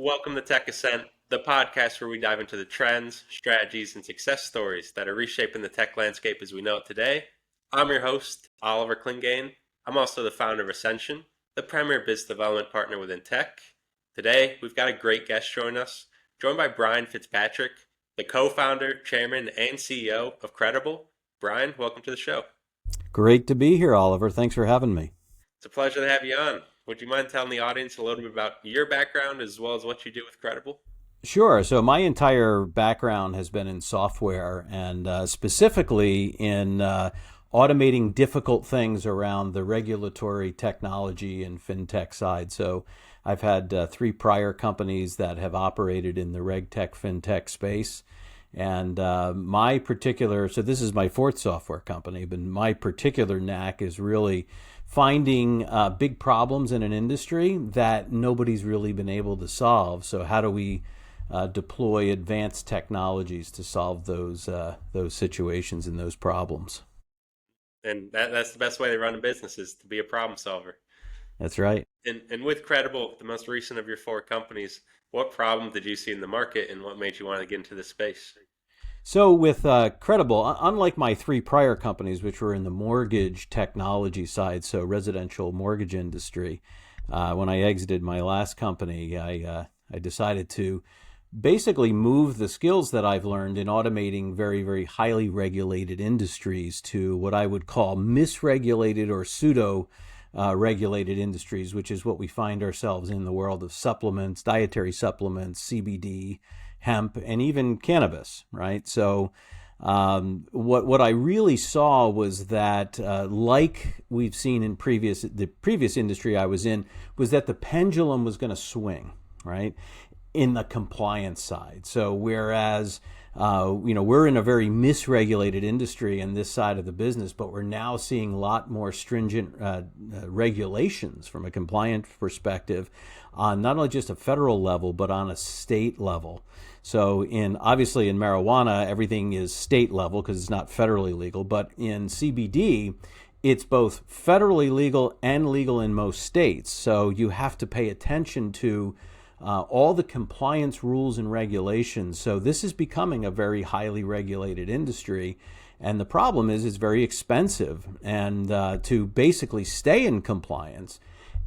Welcome to Tech Ascent, the podcast where we dive into the trends, strategies, and success stories that are reshaping the tech landscape as we know it today. I'm your host, Oliver Ascenxion. I'm also the founder of Ascenxion, the premier business development partner within tech. Today, we've got a great guest join us, joined by Brian Fitzpatrick, the co-founder, chairman, and CEO of Qredible. Brian, welcome to the show. Great to be here, Oliver. Thanks for having me. It's a pleasure to have you on. Would you mind telling the audience a little bit about your background as well as what you do with Qredible? Sure. So my entire background has been in software and specifically in automating difficult things around the regulatory technology and fintech side. So I've had three prior companies that have operated in the reg tech fintech space. And so this is my fourth software company, but my particular knack is really finding big problems in an industry that nobody's really been able to solve. So how do we deploy advanced technologies to solve those situations and those problems? And that's the best way to run a business is to be a problem solver. That's right. And with Qredible, the most recent of your four companies, what problem did you see in the market and what made you want to get into this space? So with Qredible, unlike my three prior companies, which were in the mortgage technology side, so residential mortgage industry, when I exited my last company, I decided to basically move the skills that I've learned in automating very, very highly regulated industries to what I would call misregulated or pseudo regulated industries, which is what we find ourselves in the world of supplements, dietary supplements, CBD, hemp, and even cannabis, right? So what I really saw was that, like we've seen in the previous industry I was in, was that the pendulum was going to swing, right, in the compliance side. So whereas we're in a very misregulated industry in this side of the business, but we're now seeing a lot more stringent regulations from a compliance perspective on not only just a federal level, but on a state level. So obviously in marijuana, everything is state level because it's not federally legal, but in CBD, it's both federally legal and legal in most states. So you have to pay attention to all the compliance rules and regulations. So this is becoming a very highly regulated industry. And the problem is it's very expensive and to basically stay in compliance.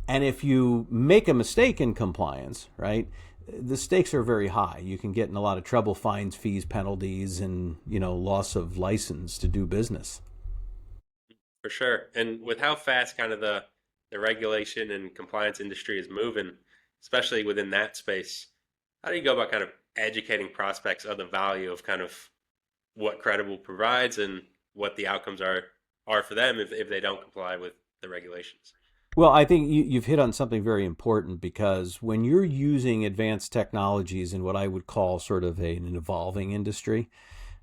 And if you make a mistake in compliance, right, the stakes are very high. You can get in a lot of trouble, fines, fees, penalties, and, loss of license to do business. For sure. And with how fast kind of the regulation and compliance industry is moving, especially within that space, how do you go about kind of educating prospects of the value of kind of what Qredible provides and what the outcomes are for them if they don't comply with the regulations? Well, I think you've hit on something very important because when you're using advanced technologies in what I would call sort of an evolving industry,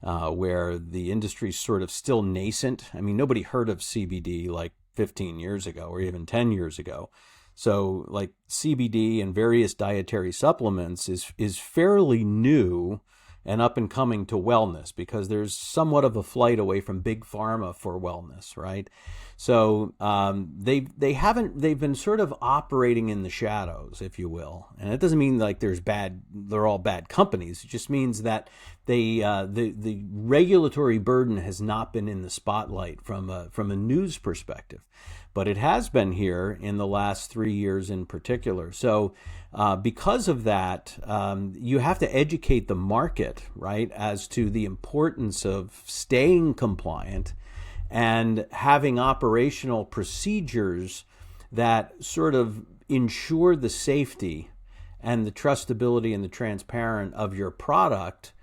where the industry's sort of still nascent. I mean, nobody heard of CBD like 15 years ago or even 10 years ago. So like CBD and various dietary supplements is fairly new and up and coming to wellness because there's somewhat of a flight away from big pharma for wellness, right? So they've been sort of operating in the shadows, if you will, and it doesn't mean like they're all bad companies. It just means that the regulatory burden has not been in the spotlight from a news perspective, but it has been here in the last 3 years in particular. So because of that, you have to educate the market, right, as to the importance of staying compliant and having operational procedures that sort of ensure the safety and the trustability and the transparent of your product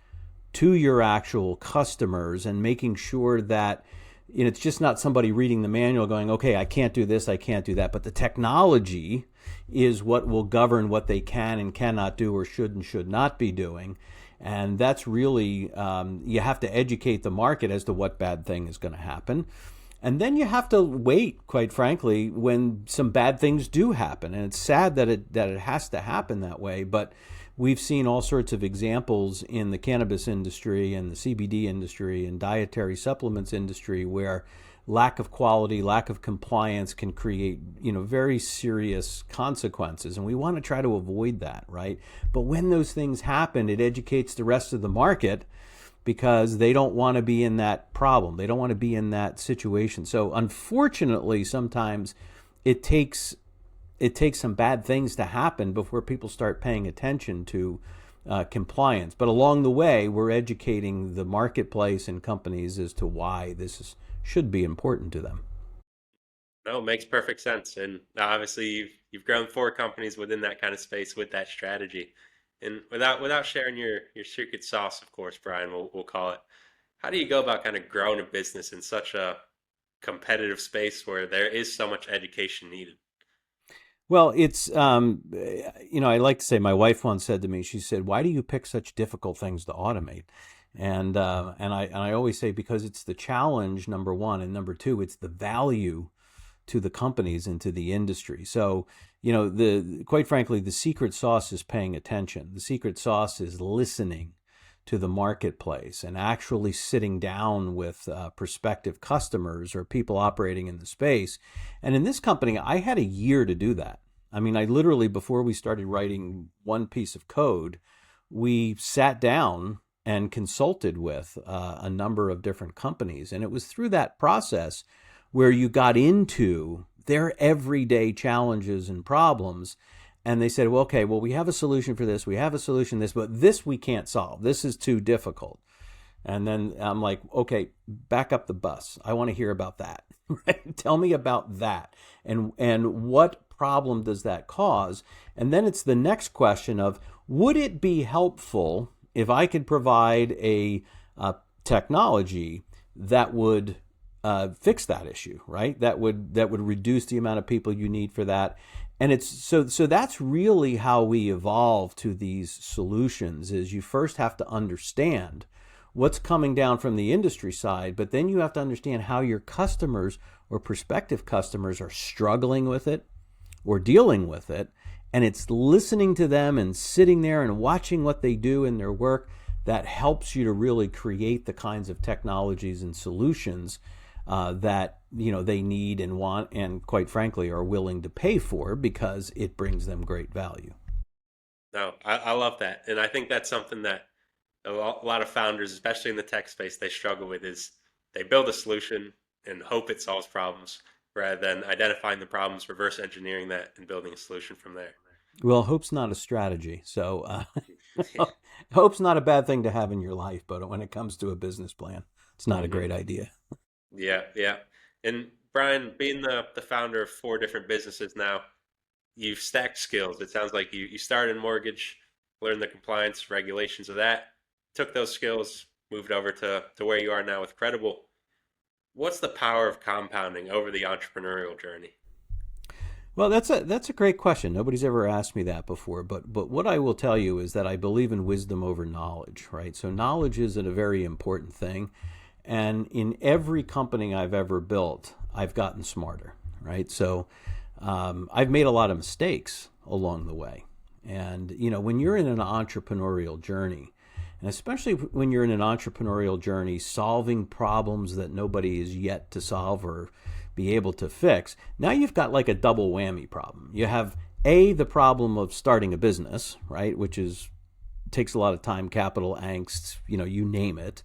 to your actual customers, and making sure that it's just not somebody reading the manual going, okay, I can't do this, I can't do that, but the technology is what will govern what they can and cannot do or should and should not be doing. And that's really, you have to educate the market as to what bad thing is going to happen. And then you have to wait, quite frankly, when some bad things do happen. And it's sad that it has to happen that way. But we've seen all sorts of examples in the cannabis industry and the CBD industry and dietary supplements industry where lack of quality, lack of compliance can create, very serious consequences. And we want to try to avoid that, right? But when those things happen, it educates the rest of the market because they don't want to be in that problem. They don't want to be in that situation. So unfortunately, sometimes it takes some bad things to happen before people start paying attention to compliance. But along the way, we're educating the marketplace and companies as to why should be important to them. No, it makes perfect sense. And obviously, you've grown 4 companies within that kind of space with that strategy. And without sharing your secret sauce, of course, Brian, we'll call it. How do you go about kind of growing a business in such a competitive space where there is so much education needed? Well, it's, I like to say, my wife once said to me, she said, "Why do you pick such difficult things to automate?" And I always say, because it's the challenge, number one, and number two, it's the value to the companies and to the industry. So, quite frankly, the secret sauce is paying attention. The secret sauce is listening to the marketplace and actually sitting down with prospective customers or people operating in the space. And in this company, I had a year to do that. I mean, I literally, before we started writing one piece of code, we sat down and consulted with a number of different companies. And it was through that process where you got into their everyday challenges and problems. And they said, well, okay, well, we have a solution for this. We have a solution for this, but this we can't solve. This is too difficult. And then I'm like, okay, back up the bus. I want to hear about that. Right? Tell me about that. And what problem does that cause? And then it's the next question of, would it be helpful if I could provide a technology that would fix that issue, right? That would reduce the amount of people you need for that. And it's so that's really how we evolve to these solutions. Is you first have to understand what's coming down from the industry side, but then you have to understand how your customers or prospective customers are struggling with it or dealing with it. And it's listening to them and sitting there and watching what they do in their work that helps you to really create the kinds of technologies and solutions that they need and want, and quite frankly are willing to pay for, because it brings them great value. No, I love that. And I think that's something that a lot of founders, especially in the tech space, they struggle with is they build a solution and hope it solves problems rather than identifying the problems, reverse engineering that, and building a solution from there. Well, hope's not a strategy. So hope's not a bad thing to have in your life, but when it comes to a business plan, it's not a Hmm. great idea. Yeah, yeah. And Brian, being the founder of 4 different businesses now, you've stacked skills. It sounds like you started in mortgage, learned the compliance regulations of that, took those skills, moved over to where you are now with Qredible. What's the power of compounding over the entrepreneurial journey? Well, that's a great question. Nobody's ever asked me that before, but what I will tell you is that I believe in wisdom over knowledge, right? So knowledge is a very important thing, and in every company I've ever built, I've gotten smarter, right? So I've made a lot of mistakes along the way, and when you're in an entrepreneurial journey, and especially when you're in an entrepreneurial journey, solving problems that nobody is yet to solve or be able to fix, now you've got like a double whammy problem. You have the problem of starting a business, right, which takes a lot of time, capital, angst, you name it.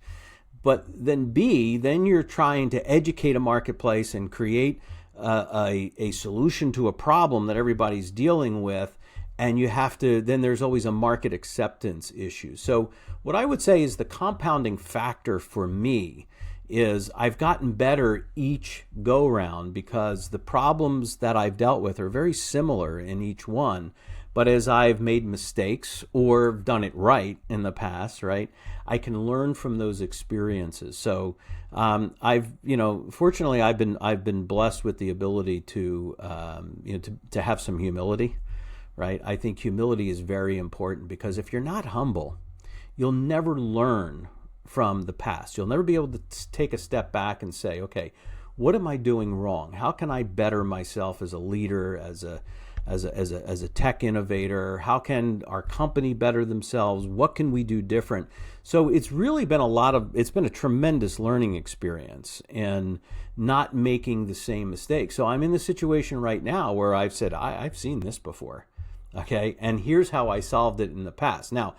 But then then you're trying to educate a marketplace and create a solution to a problem that everybody's dealing with. And you have to, then there's always a market acceptance issue. So what I would say is the compounding factor for me is I've gotten better each go round, because the problems that I've dealt with are very similar in each one. But as I've made mistakes or done it right in the past, right, I can learn from those experiences. So fortunately, I've been blessed with the ability to have some humility, right? I think humility is very important, because if you're not humble, you'll never learn from the past. You'll never be able to take a step back and say, okay, what am I doing wrong? How can I better myself as a leader, as as a tech innovator? How can our company better themselves? What can we do different? So it's really been it's been a tremendous learning experience and not making the same mistakes. So I'm in the situation right now where I've said, I've seen this before. Okay. And here's how I solved it in the past. Now,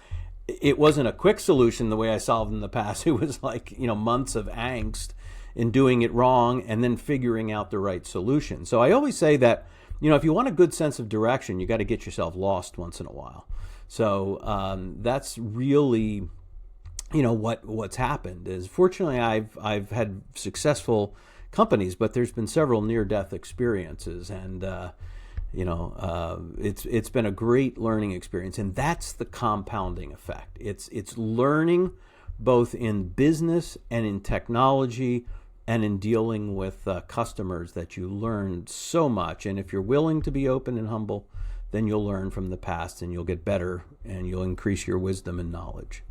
it wasn't a quick solution the way I solved it in the past. It was like, months of angst in doing it wrong and then figuring out the right solution. So I always say that, if you want a good sense of direction, you got to get yourself lost once in a while. So that's really, what's happened is, fortunately, I've had successful companies, but there's been several near-death experiences, and it's been a great learning experience, and that's the compounding effect. It's learning both in business and in technology and in dealing with customers that you learn so much. And if you're willing to be open and humble, then you'll learn from the past and you'll get better and you'll increase your wisdom and knowledge.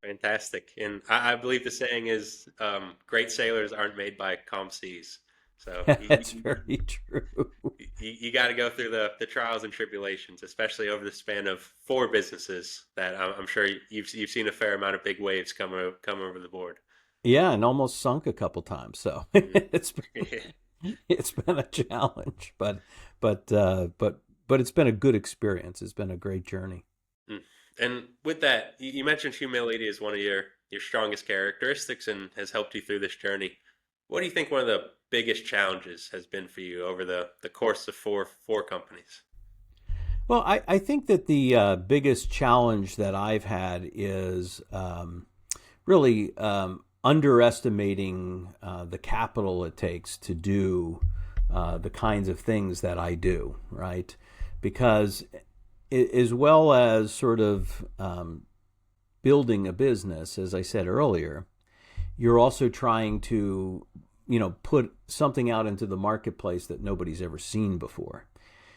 Fantastic. And I believe the saying is, great sailors aren't made by calm seas. So That's very true. you got to go through the trials and tribulations, especially over the span of 4 businesses that I'm sure you've seen a fair amount of big waves come over the board. Yeah, and almost sunk a couple times. So it's been a challenge, but it's been a good experience. It's been a great journey. And with that, you mentioned humility is one of your strongest characteristics and has helped you through this journey. What do you think one of the biggest challenges has been for you over the course of four companies? Well, I think that the biggest challenge that I've had is really underestimating the capital it takes to do the kinds of things that I do, right? Because as well as sort of building a business, as I said earlier, you're also trying to, put something out into the marketplace that nobody's ever seen before.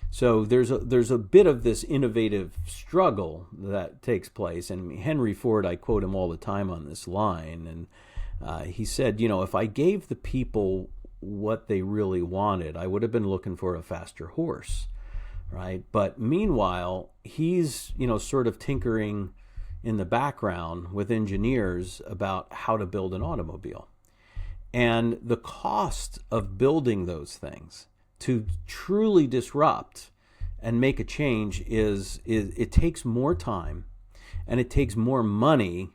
So there's a bit of this innovative struggle that takes place. And Henry Ford, I quote him all the time on this line, and he said, if I gave the people what they really wanted, I would have been looking for a faster horse, right? But meanwhile, he's, sort of tinkering in the background with engineers about how to build an automobile. And the cost of building those things to truly disrupt and make a change is it takes more time and it takes more money.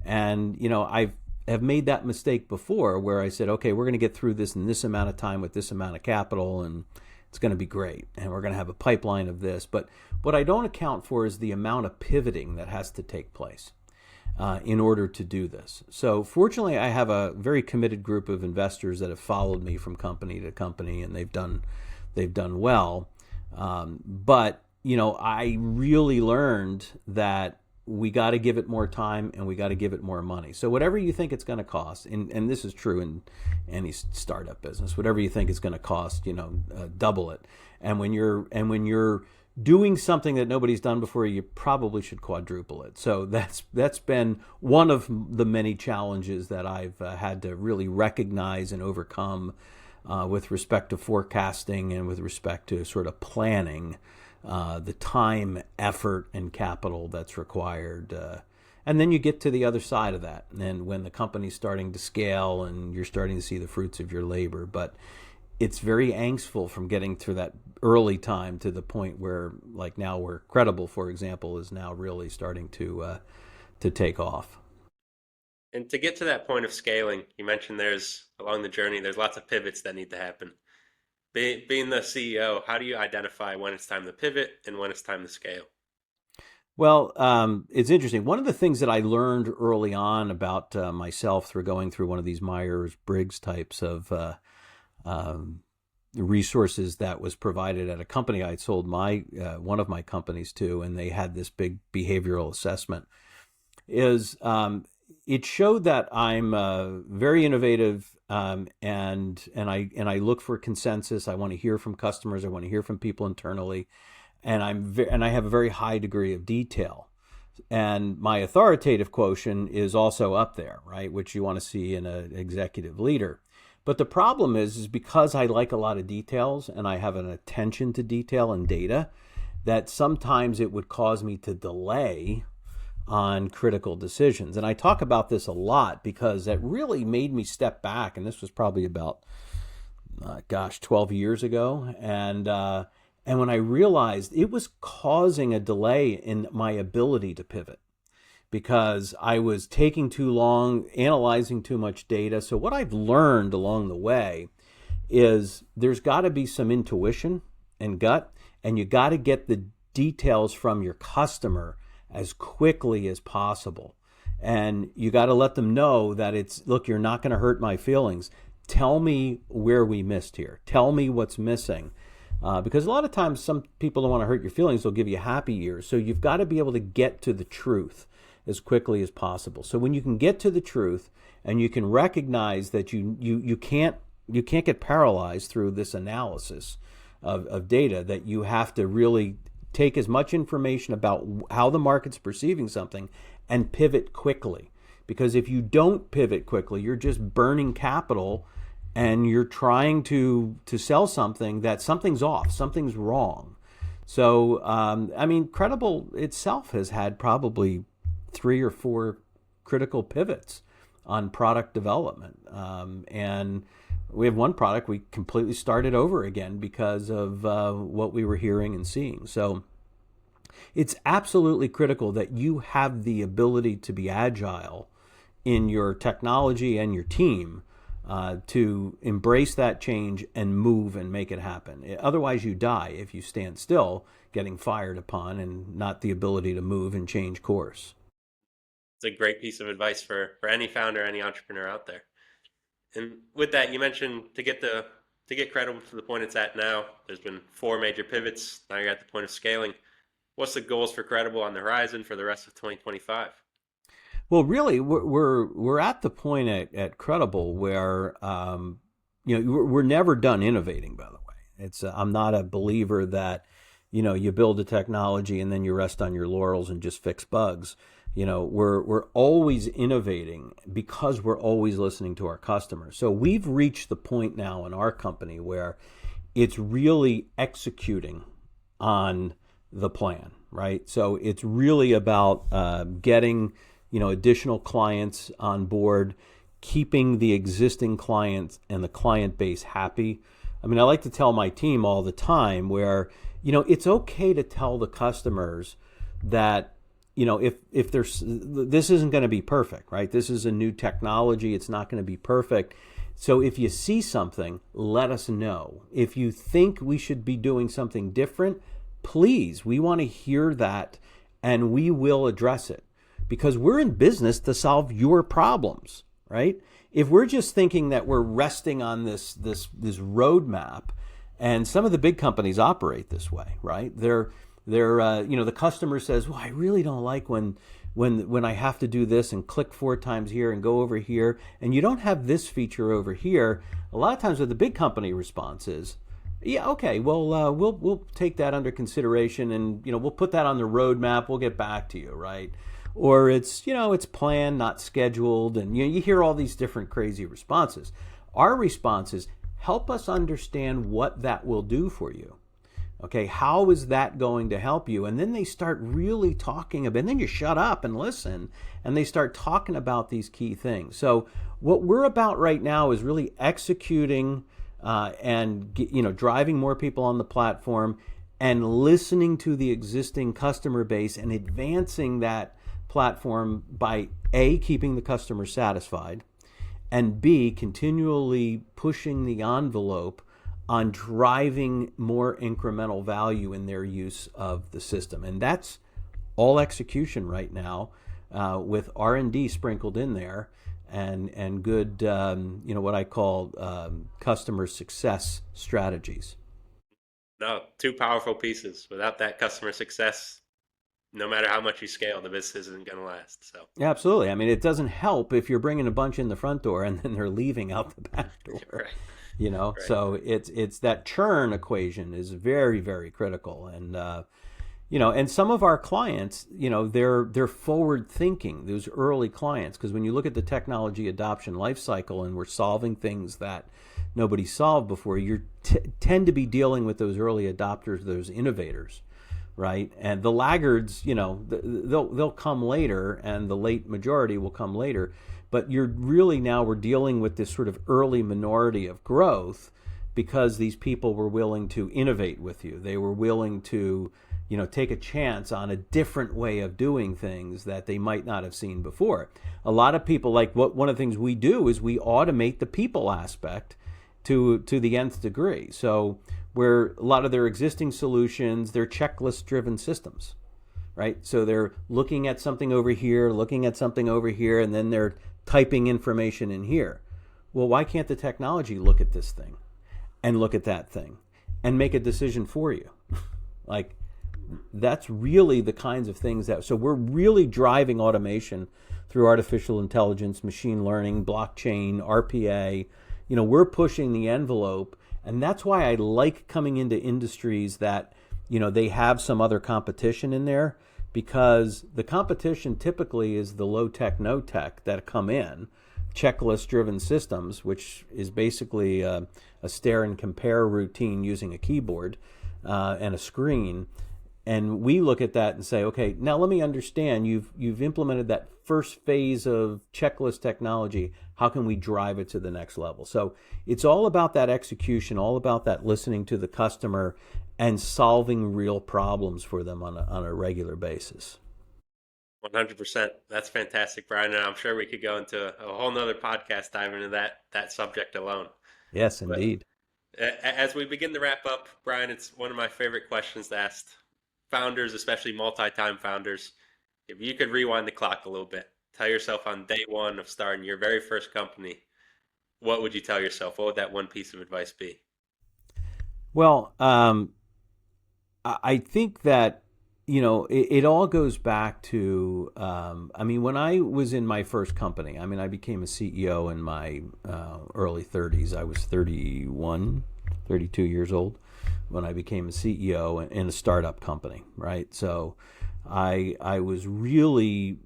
And, I have made that mistake before where I said, okay, we're going to get through this in this amount of time with this amount of capital, and it's going to be great. And we're going to have a pipeline of this. But what I don't account for is the amount of pivoting that has to take place in order to do this. So fortunately, I have a very committed group of investors that have followed me from company to company, and they've done well. But I really learned that we got to give it more time and we got to give it more money. So whatever you think it's going to cost, and this is true in any startup business, whatever you think it's going to cost, double it. And when you're doing something that nobody's done before, you probably should quadruple it. So that's been one of the many challenges that I've had to really recognize and overcome with respect to forecasting and with respect to sort of planning the time, effort, and capital that's required. And then you get to the other side of that, and when the company's starting to scale and you're starting to see the fruits of your labor. But it's very angstful from getting to that early time to the point where, like now, where Qredible, for example, is now really starting to take off. And to get to that point of scaling, you mentioned along the journey, there's lots of pivots that need to happen. Being the CEO, how do you identify when it's time to pivot and when it's time to scale? Well, it's interesting. One of the things that I learned early on about myself through going through one of these Myers-Briggs types of resources that was provided at a company I had sold one of my companies to, and they had this big behavioral assessment, is it showed that I'm very innovative, and I look for consensus. I want to hear from customers. I want to hear from people internally, and I have a very high degree of detail. And my authoritative quotient is also up there, right? Which you want to see in an executive leader. But the problem is because I like a lot of details and I have an attention to detail and data, that sometimes it would cause me to delay on critical decisions. And I talk about this a lot because that really made me step back. And this was probably about, 12 years ago. And when I realized it was causing a delay in my ability to pivot because I was taking too long, analyzing too much data. So what I've learned along the way is there's got to be some intuition and gut, and you got to get the details from your customer as quickly as possible. And you got to let them know that it's, look, you're not going to hurt my feelings. Tell me where we missed here. Tell me what's missing. Because a lot of times some people don't want to hurt your feelings. They'll give you happy years. So you've got to be able to get to the truth as quickly as possible. So when you can get to the truth and you can recognize that you can't get paralyzed through this analysis of data, that you have to really take as much information about how the market's perceiving something and pivot quickly. Because if you don't pivot quickly, you're just burning capital and you're trying to sell something that something's off, something's wrong. So, Qredible itself has had probably 3 or 4 critical pivots on product development. And we have one product we completely started over again because of what we were hearing and seeing. So it's absolutely critical that you have the ability to be agile in your technology and your team to embrace that change and move and make it happen. Otherwise, you die if you stand still, getting fired upon and not the ability to move and change course. It's a great piece of advice for any founder, any entrepreneur out there. And with that, you mentioned to get Qredible to the point it's at now, there's been 4 major pivots. Now you're at the point of scaling. What's the goals for Qredible on the horizon for the rest of 2025? Well, really, we're at the point at Qredible where we're never done innovating. By the way, I'm not a believer that you build a technology and then you rest on your laurels and just fix bugs. We're always innovating because we're always listening to our customers. So we've reached the point now in our company where it's really executing on the plan, right? So it's really about getting additional clients on board, keeping the existing clients and the client base happy. I like to tell my team all the time where, it's okay to tell the customers that, if this isn't going to be perfect, right? This is a new technology. It's not going to be perfect. So if you see something, let us know. If you think we should be doing something different, please, we want to hear that and we will address it. Because we're in business to solve your problems, right? If we're just thinking that we're resting on this roadmap, and some of the big companies operate this way, right? They're the customer says, well, I really don't like when I have to do this and click 4 times here and go over here, and you don't have this feature over here. A lot of times, what the big company response is, yeah, okay, well, we'll take that under consideration, and we'll put that on the roadmap. We'll get back to you, right? Or it's planned, not scheduled, and you hear all these different crazy responses. Our response is help us understand what that will do for you. Okay, how is that going to help you? And then they start really talking about, and then you shut up and listen, and they start talking about these key things. So what we're about right now is really executing and driving more people on the platform and listening to the existing customer base and advancing that platform by A, keeping the customer satisfied, and B, continually pushing the envelope on driving more incremental value in their use of the system. And that's all execution right now, with R&D sprinkled in there and good, what I call customer success strategies. No, 2 powerful pieces. Without that customer success, no matter how much you scale, the business isn't going to last. So absolutely. It doesn't help if you're bringing a bunch in the front door and then they're leaving out the back door. Right. Right. So it's that churn equation is very, very critical. And And some of our clients, they're forward thinking, those early clients, because when you look at the technology adoption life cycle and we're solving things that nobody solved before, you tend to be dealing with those early adopters, those innovators, right? And the laggards, they'll come later, and the late majority will come later. But we're dealing with this sort of early minority of growth because these people were willing to innovate with you. They were willing to, take a chance on a different way of doing things that they might not have seen before. A lot of people, one of the things we do is we automate the people aspect to the nth degree. So where a lot of their existing solutions, they're checklist-driven systems, right? So they're looking at something over here, and then they're typing information in here. Well, why can't the technology look at this thing and look at that thing and make a decision for you? That's really the kinds of things so we're really driving automation through artificial intelligence, machine learning, blockchain, RPA. We're pushing the envelope, and that's why I like coming into industries that, they have some other competition in there, because the competition typically is the low tech, no tech that come in, checklist driven systems, which is basically a stare and compare routine using a keyboard and a screen. And we look at that and say, okay, now let me understand, you've implemented that first phase of checklist technology. How can we drive it to the next level? So it's all about that execution, all about that listening to the customer and solving real problems for them on a regular basis. 100%. That's fantastic, Brian. And I'm sure we could go into a whole nother podcast diving into that subject alone. Yes, indeed. But as we begin to wrap up, Brian, it's one of my favorite questions to ask founders, especially multi-time founders. If you could rewind the clock a little bit, tell yourself on day one of starting your very first company, what would you tell yourself? What would that one piece of advice be? Well, I think that, it all goes back to, when I was in my first company, I became a CEO in my early 30s. I was 31, 32 years old when I became a CEO in a startup company, right? So I was really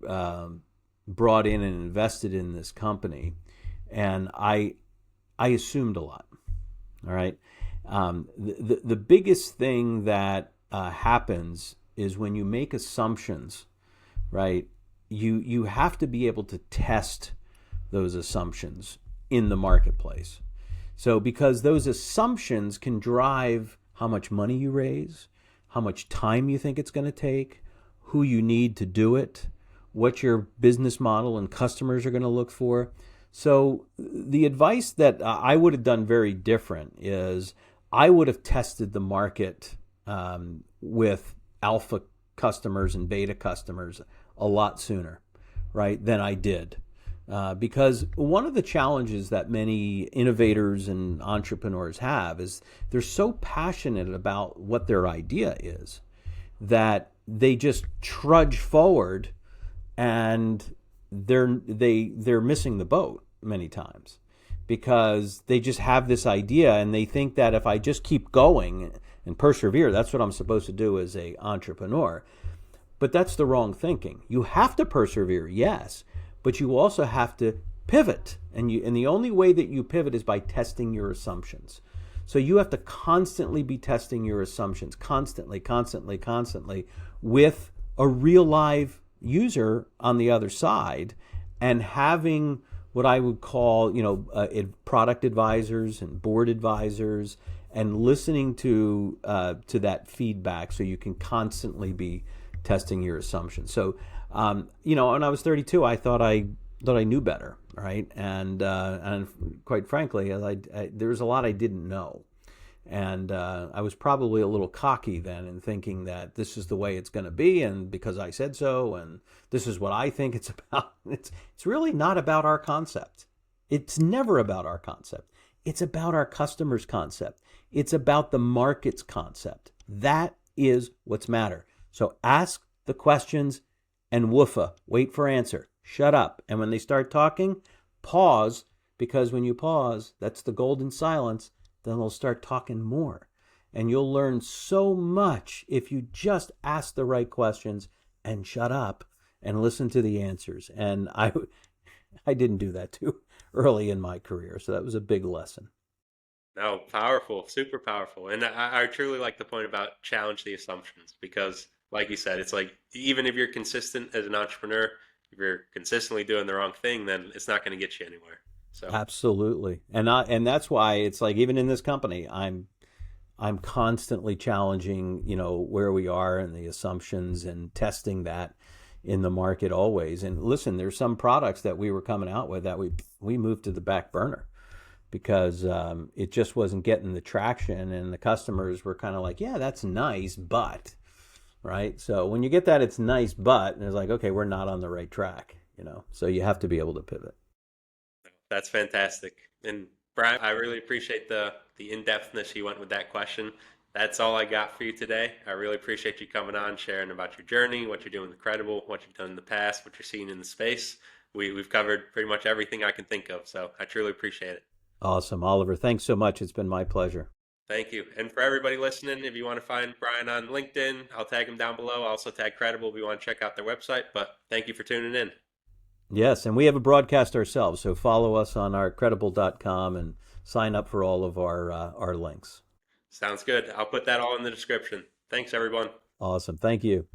brought in and invested in this company, and I assumed a lot, all right? The biggest thing that happens is when you make assumptions, right? You have to be able to test those assumptions in the marketplace. So because those assumptions can drive how much money you raise, how much time you think it's going to take, who you need to do it, what your business model and customers are going to look for. So the advice that I would have done very different is I would have tested the market with alpha customers and beta customers a lot sooner, right, than I did. Because one of the challenges that many innovators and entrepreneurs have is they're so passionate about what their idea is that they just trudge forward, and they're missing the boat many times because they just have this idea and they think that if I just keep going and persevere, that's what I'm supposed to do as an entrepreneur. But that's the wrong thinking. You have to persevere, yes, but you also have to pivot. And the only way that you pivot is by testing your assumptions. So you have to constantly be testing your assumptions, constantly, with a real live user on the other side, and having what I would call, product advisors and board advisors, and listening to that feedback so you can constantly be testing your assumptions. So, when I was 32, I thought I knew better, right? And quite frankly, there was a lot I didn't know. And I was probably a little cocky then in thinking that this is the way it's going to be, and because I said so, and this is what I think it's about. It's really not about our concept. It's never about our concept. It's about our customer's concept. It's about the market's concept. That is what's matter. So ask the questions and woofa, wait for answer. Shut up. And when they start talking, pause, because when you pause, that's the golden silence, then they'll start talking more. And you'll learn so much if you just ask the right questions and shut up and listen to the answers. And I didn't do that too early in my career. So that was a big lesson. No, powerful, super powerful. And I truly like the point about challenge the assumptions because, like you said, it's like even if you're consistent as an entrepreneur, if you're consistently doing the wrong thing, then it's not going to get you anywhere. So, Absolutely. And that's why it's like even in this company, I'm constantly challenging, where we are and the assumptions and testing that in the market always. And listen, there's some products that we were coming out with that we moved to the back burner because it just wasn't getting the traction, and the customers were kind of like, yeah, that's nice, but, right? So when you get that, it's nice, but, and it's like, okay, we're not on the right track, so you have to be able to pivot. that's fantastic. And Brian, I really appreciate the in-depthness you went with that question. That's all I got for you today. I really appreciate you coming on, sharing about your journey, what you're doing with Qredible, what you've done in the past, what you're seeing in the space. We've covered pretty much everything I can think of, so I truly appreciate it. Awesome. Oliver, thanks so much. It's been my pleasure. Thank you. And for everybody listening, if you want to find Brian on LinkedIn, I'll tag him down below. I'll also tag Qredible if you want to check out their website. But thank you for tuning in. Yes, and we have a broadcast ourselves, so follow us on our Qredible.com and sign up for all of our links. Sounds good. I'll put that all in the description. Thanks, everyone. Awesome. Thank you.